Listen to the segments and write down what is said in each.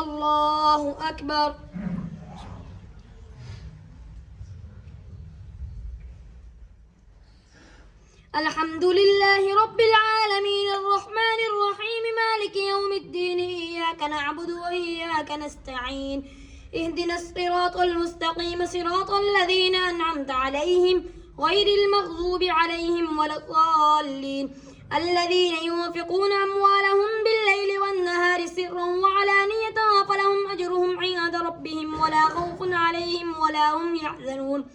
الله أكبر. الحمد لله رب العالمين الرحمن الرحيم مالك يوم الدين إياك نعبد وإياك نستعين اهدنا الصراط المستقيم صراط الذين أنعمت عليهم غير المغضوب عليهم ولا الضالين الذين ينفقون أموالهم بالليل والنهار سرا وعلانية فلهم أجرهم عند ربهم ولا خوف عليهم ولا هم يحزنون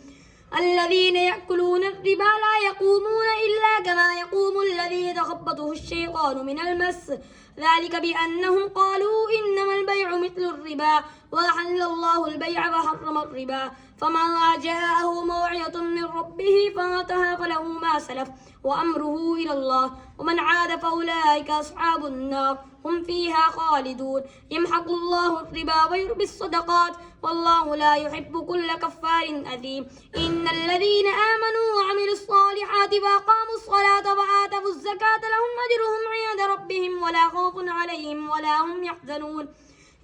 الذين يأكلون الربا لا يقومون إلا كما يقوم الذي يتخبطه الشيطان من المس ذلك بأنهم قالوا إنما البيع مثل الربا وأحل الله البيع وحرم الربا فمن جاءه موعظة من ربه فانتهى فله ما سلف وأمره إلى الله ومن عاد فأولئك أصحاب النار هم فيها خالدون يمحق الله الربا ويربي الصدقات والله لا يحب كل كفار أثيم إن الذين آمنوا وعملوا الصالحات وأقاموا الصلاة وآتوا الزكاة لهم أجرهم عند ربهم ولا خوف عليهم ولا هم يحزنون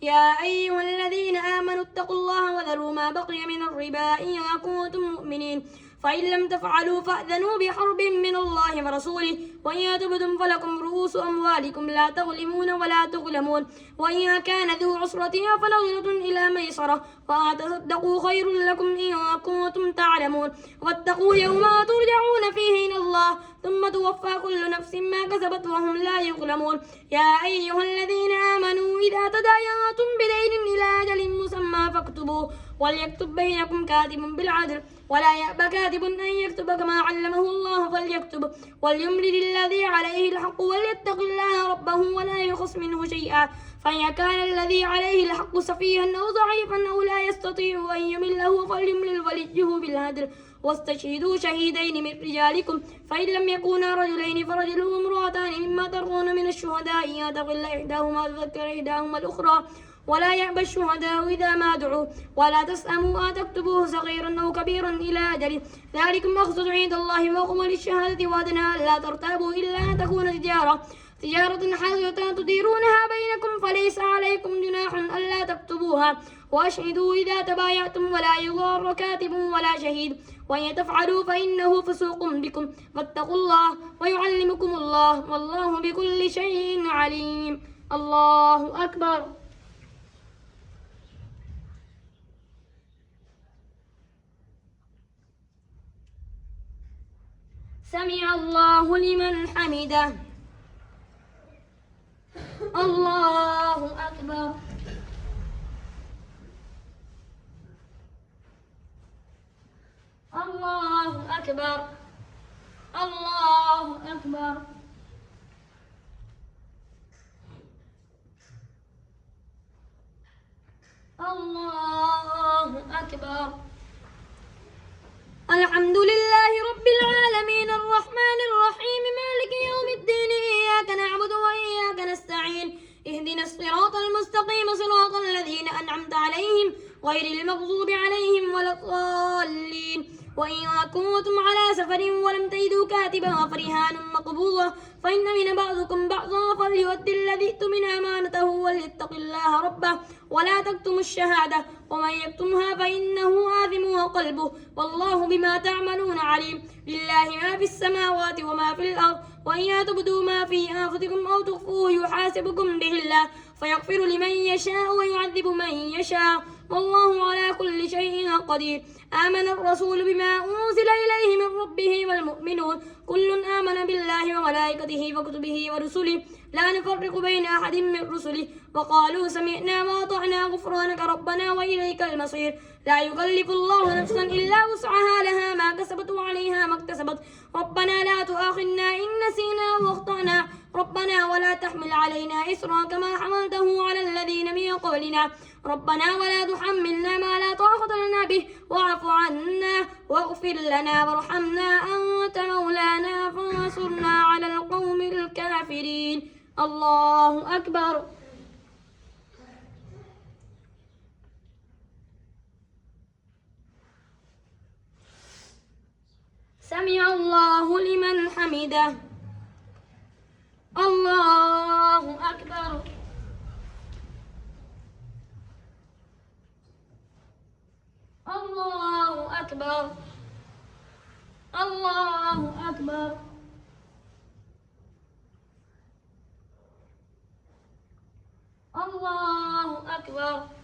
يا أيها الذين آمنوا اتقوا الله وذروا ما بقي من الربا إن كنتم مؤمنين فإن لم تفعلوا فأذنوا بحرب من الله ورسوله وإن تبتم فلكم رؤوس أموالكم لا تظلمون ولا تظلمون وإن كان ذو عسرة فنظرة إلى ميسرة وأن تصدقوا خير لكم إن كنتم تعلمون واتقوا يوما ترجعون فيه إلى الله ثم توفى كل نفس ما كسبت وهم لا يظلمون يا أيها الذين آمنوا إذا تداينتم بدين إلى أجل مسمى فاكتبوه وليكتب بينكم كاتب بالعدل ولا يأبى كاتب أن يكتب كما علمه الله فليكتب وليملل الذي عليه الحق وليتق الله ربه ولا يخص منه شيئا فإن كان الذي عليه الحق سفيها أو ضعيفا أو لا يستطيع أن يمله فليملل وليه بالعدل واستشهدوا شهيدين من رجالكم فإن لم يكونا رجلين فرجل وامرأتان مما ترضون من الشهداء أن تضل إحداهما تذكر إحداهما الأخرى ولا يأبى الشهداء إذا ما دعوا ولا تسأموا أن تكتبوه صغيرا أو كبيرا إلى أجله ذلكم أقسط عند الله وقم للشهادة وأدنى ألا ترتابوا إلا أن تكون تجارة حاضرة تديرونها بينكم فليس عليكم جناح ألا تكتبوها وأشهدوا إذا تبايعتم ولا يضار كاتب ولا شهيد وإن تفعلوا فإنه فسوق بكم واتقوا الله ويعلمكم الله والله بكل شيء عليم. الله أكبر. سمع الله لمن حمده. الله أكبر. الله أكبر. الله أكبر. الله أكبر. الحمد لله رب العالمين الرحمن الرحيم مالك يوم الدين إياك نعبد وإياك نستعين اهدنا الصراط المستقيم صراط الذين أنعمت عليهم غير المغضوب عليهم ولا الضالين وإن كنتم على سفر ولم تجدوا كاتبا فرهان مقبوضة فإن من بعضكم بعضا فليؤدي الذي اؤتمن أمانته وليتق الله ربه ولا تكتموا الشهادة ومن يكتمها فإنه آثم قلبه والله بما تعملون عليم. لله ما في السماوات وما في الأرض وإن تبدوا ما في أنفسكم أو تخفوه يحاسبكم به الله فيغفر لمن يشاء ويعذب من يشاء والله على كل شيء قدير. آمن الرسول بما أنزل إليه من ربه والمؤمنون كل آمن بالله وملائكته وكتبه ورسله لا نفرق بين أحد من رسله وقالوا سمعنا وأطعنا غفرانك ربنا وإليك المصير. لا يكلف الله نفسا إلا وسعها لها ما كسبت وعليها ما اكتسبت ربنا لا تؤاخذنا إن نسينا وأخطأنا ربنا ولا تحمل علينا إصرا كما حملته على الذين من قبلنا ربنا ولا تحملنا ما لا طاقة لنا به واعف عنا واغفر لنا وارحمنا أنت مولانا فانصرنا على القوم الكافرين. الله أكبر. سمع الله لمن حمده. الله أكبر. أكبر الله أكبر الله أكبر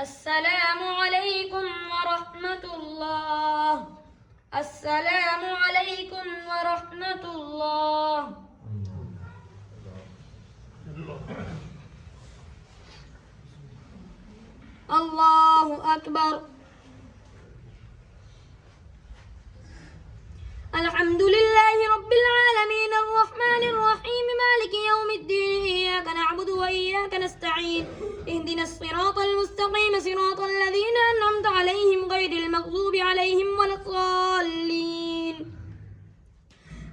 السلام عليكم ورحمة الله السلام عليكم ورحمة الله الله أكبر الحمد لله رب العالمين الرحمن الرحيم مالك يوم الدين إياك نعبد وإياك نستعين اهدنا الصراط المستقيم صراط الذين أنعمت عليهم غير المغضوب عليهم ولا الضالين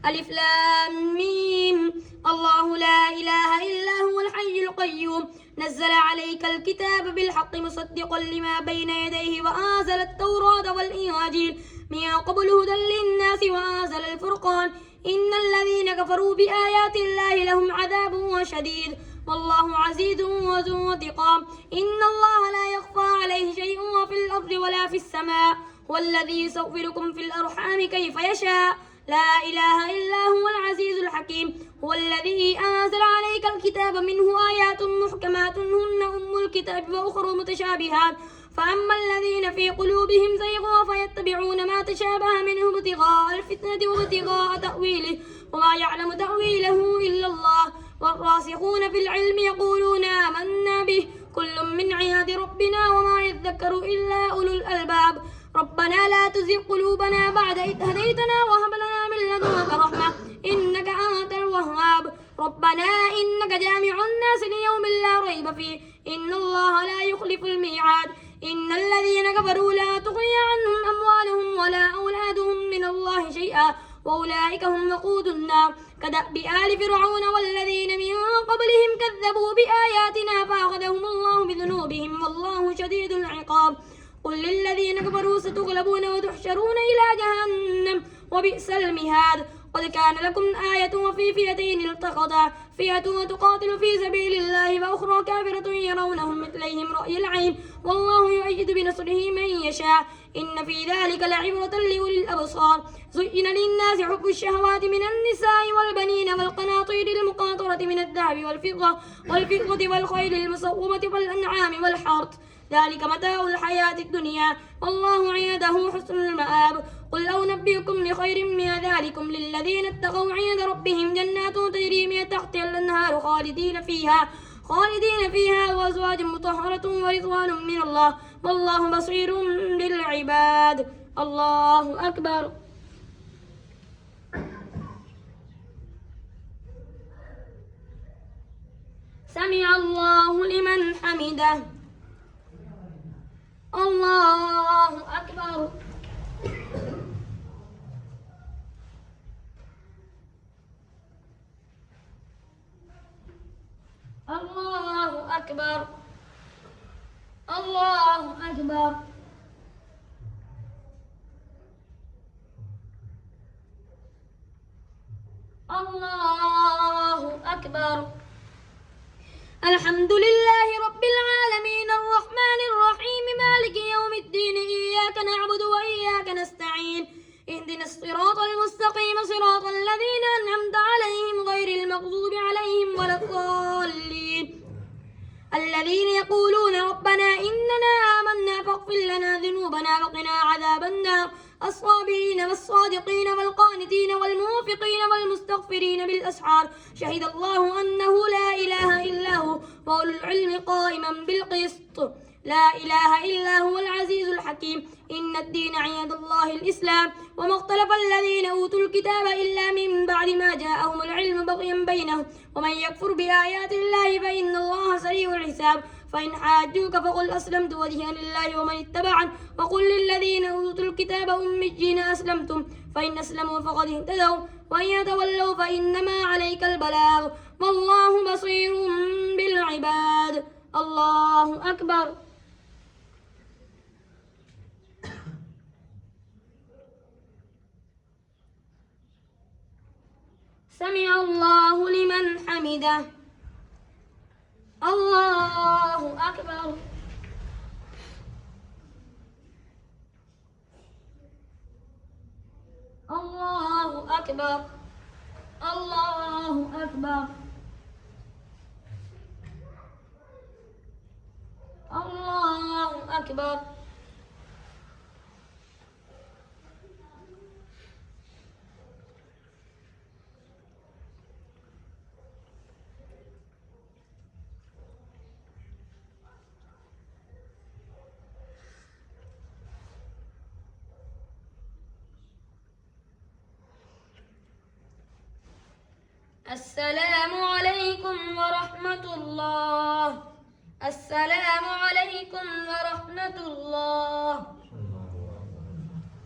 ألف لام ميم الله لا إله إلا هو الحي القيوم نزل عليك الكتاب بالحق مصدقا لما بين يديه وأنزل التوراة والإنجيل من قبل هدى للناس وأنزل الفرقان إن الذين كفروا بآيات الله لهم عذاب شديد والله عزيز ذو انتقام إن الله لا يخفى عليه شيء في الأرض ولا في السماء هو الذي يصوركم في الأرحام كيف يشاء لا إله إلا هو العزيز الحكيم هو الذي أنزل عليك الكتاب منه آيات محكمات هن أم الكتاب وأخرى متشابهات فأما الذين في قلوبهم زيغ فيتبعون ما تشابه منه ابتغاء الفتنة وابتغاء تأويله وما يعلم تأويله إلا الله والراسخون في العلم يقولون آمنا به كل من عند ربنا وما يذكر إلا أولو الألباب ربنا لا تزغ قلوبنا بعد إذ هديتنا وهب لنا من لدنك رحمة إنك أنت الوهاب ربنا إنك جامع الناس ليوم لا ريب فيه إن الله لا يخلف الميعاد إن الذين كفروا لا تغني عنهم أموالهم ولا أولادهم من الله شيئا وأولئك هم وقود النار كدأب آل فرعون والذين من قبلهم كذبوا بآياتنا فأخذهم الله بذنوبهم والله شديد العقاب قل للذين كفروا ستغلبون وتحشرون إلى جهنم وبئس المهاد قد كان لكم آية وفي فئتين التقطا فئة تقاتل في سبيل الله وأخرى كافرة يرونهم مثليهم رأي العين والله يؤيد بنصره من يشاء إن في ذلك لعبرة لأولي الأبصار زين للناس حب الشهوات من النساء والبنين والقناطير المقنطرة من الذهب والفضة والخيل المسومة والأنعام والحرث ذلك متاع الحياة الدنيا والله عنده حسن المآب قل أنبئكم بخير من ذلكم للذين اتقوا عند ربهم جنات تجري من تحتها الأنهار خالدين فيها وأزواج مطهرة ورضوان من الله والله بصير بالعباد الله أكبر سمع الله لمن حمده الله أكبر الله أكبر الله أكبر الله أكبر الحمد لله رب العالمين الرحمن الرحيم مالك يوم الدين إياك نعبد وإياك نستعين اهدنا الصراط المستقيم صراط الذين أنعمت عليهم غير المغضوب عليهم ولا الضالين الذين يقولون ربنا إننا آمنا فاغفر لنا ذنوبنا وقنا عذاب النار الصابرين والصادقين والقانتين والموفقين والمستغفرين بالأسحار شهد الله أنه لا إله إلا هو وأولو العلم قائما بالقسط لا إله إلا هو العزيز الحكيم إن الدين عند الله الإسلام وما اختلف الذين أوتوا الكتاب إلا من بعد ما جاءهم العلم بغيا بينهم ومن يكفر بآيات الله فإن الله سريع الحساب فإن حاجوك فقل أسلمت وجهي لله ومن اتبعني وقل للذين أوتوا الكتاب أميين أسلمتم فإن أسلموا فقد اهتدوا وإن يتولوا فإنما عليك البلاغ والله بصير بالعباد. الله أكبر. سمع الله لمن حمده. الله أكبر. الله أكبر. الله أكبر. الله أكبر. السلام عليكم ورحمة الله. السلام عليكم ورحمة الله.